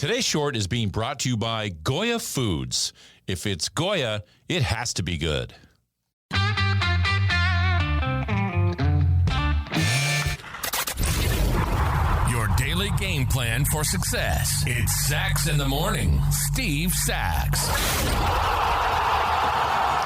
Today's short is being brought to you by Goya Foods. If it's Goya, it has to be good. Your daily game plan for success. It's Sachs in the Morning. Steve Sachs.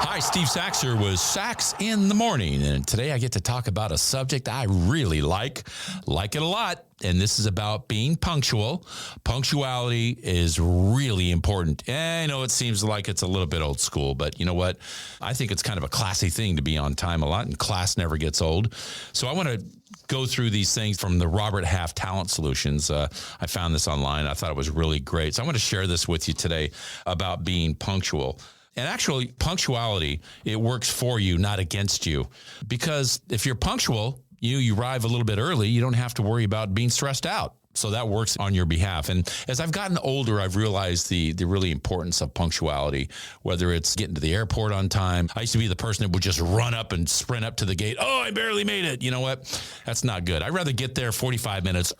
Hi, Steve Sachs here with Sachs in the Morning. And today I get to talk about a subject I really like it a lot. And this is about being punctual. Punctuality is really important. And I know it seems like it's a little bit old school, but you know what? I think it's kind of a classy thing to be on time a lot, and class never gets old. So I want to go through these things from the Robert Half Talent Solutions. I found this online. I thought it was really great. So I want to share this with you today about being punctual. And actually, punctuality, it works for you, not against you. Because if you're punctual, you arrive a little bit early, you don't have to worry about being stressed out. So that works on your behalf. And as I've gotten older, I've realized the really importance of punctuality, whether it's getting to the airport on time. I used to be the person that would just run up and sprint up to the gate. Oh, I barely made it. You know what? That's not good. I'd rather get there 45 minutes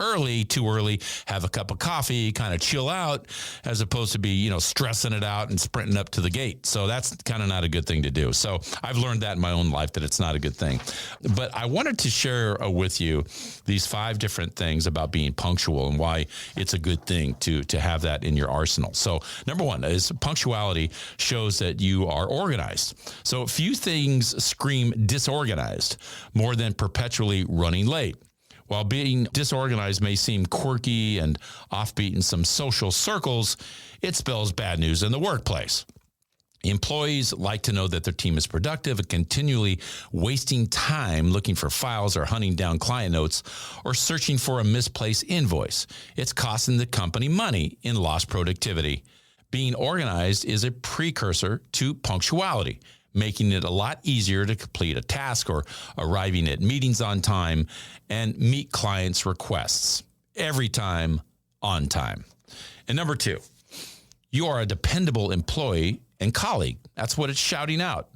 too early, have a cup of coffee, kind of chill out, as opposed to be, stressing it out and sprinting up to the gate. So that's kind of not a good thing to do. So I've learned that in my own life, that it's not a good thing. But I wanted to share with you these 5 different things about being punctual and why it's a good thing to have that in your arsenal. So number 1 is punctuality shows that you are organized. So few things scream disorganized more than perpetually running late. While being disorganized may seem quirky and offbeat in some social circles, it spells bad news in the workplace. Employees like to know that their team is productive and continually wasting time looking for files or hunting down client notes or searching for a misplaced invoice. It's costing the company money in lost productivity. Being organized is a precursor to punctuality, making it a lot easier to complete a task or arriving at meetings on time and meet clients' requests. Every time, on time. And number 2, you are a dependable employee and colleague. That's what it's shouting out.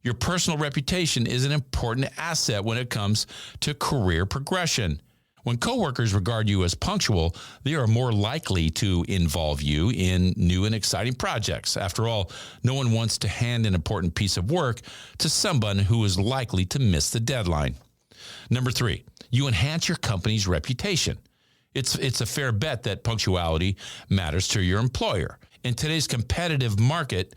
Your personal reputation is an important asset when it comes to career progression. When coworkers regard you as punctual, they are more likely to involve you in new and exciting projects. After all, no one wants to hand an important piece of work to someone who is likely to miss the deadline. Number 3, you enhance your company's reputation. It's a fair bet that punctuality matters to your employer. In today's competitive market,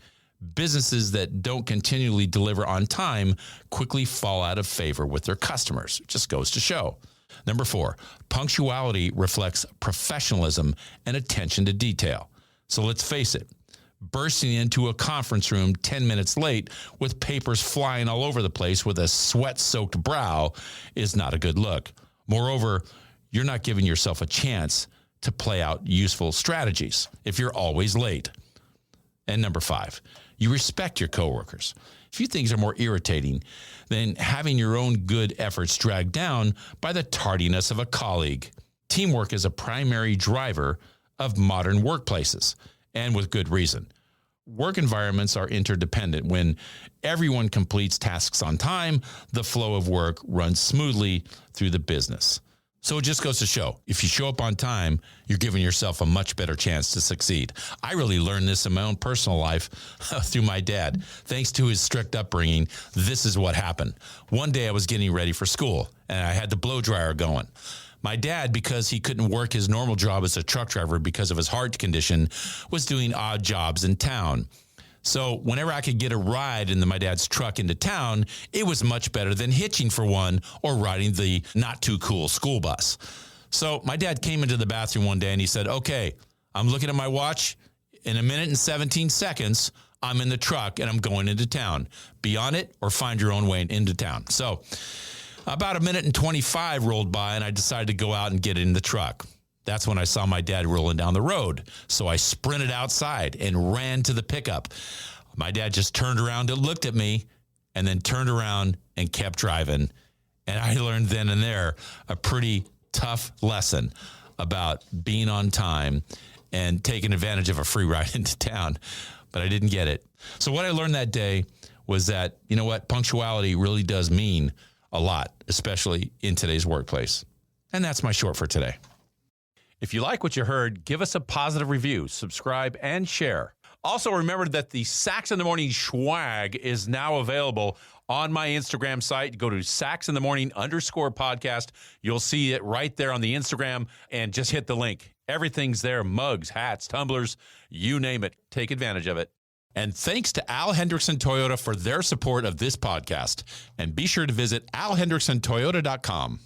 businesses that don't continually deliver on time quickly fall out of favor with their customers. It just goes to show. Number 4, punctuality reflects professionalism and attention to detail. So let's face it, bursting into a conference room 10 minutes late with papers flying all over the place with a sweat-soaked brow is not a good look. Moreover, you're not giving yourself a chance to play out useful strategies if you're always late. And number 5, you respect your coworkers. Few things are more irritating than having your own good efforts dragged down by the tardiness of a colleague. Teamwork is a primary driver of modern workplaces, and with good reason. Work environments are interdependent. When everyone completes tasks on time, the flow of work runs smoothly through the business. So it just goes to show, if you show up on time, you're giving yourself a much better chance to succeed. I really learned this in my own personal life through my dad. Thanks to his strict upbringing, this is what happened. One day I was getting ready for school, and I had the blow dryer going. My dad, because he couldn't work his normal job as a truck driver because of his heart condition, was doing odd jobs in town. So whenever I could get a ride in my dad's truck into town, it was much better than hitching for one or riding the not too cool school bus. So my dad came into the bathroom one day and he said, "Okay, I'm looking at my watch. In 1 minute and 17 seconds, I'm in the truck and I'm going into town. Be on it or find your own way into town." So about 1 minute and 25 rolled by and I decided to go out and get in the truck. That's when I saw my dad rolling down the road. So I sprinted outside and ran to the pickup. My dad just turned around and looked at me and then turned around and kept driving. And I learned then and there a pretty tough lesson about being on time and taking advantage of a free ride into town. But I didn't get it. So what I learned that day was that, you know what, punctuality really does mean a lot, especially in today's workplace. And that's my short for today. If you like what you heard, give us a positive review, subscribe, and share. Also, remember that the Sax in the Morning swag is now available on my Instagram site. Go to saxinthemorning_podcast. You'll see it right there on the Instagram, and just hit the link. Everything's there, mugs, hats, tumblers, you name it. Take advantage of it. And thanks to Al Hendrickson Toyota for their support of this podcast. And be sure to visit alhendricksontoyota.com.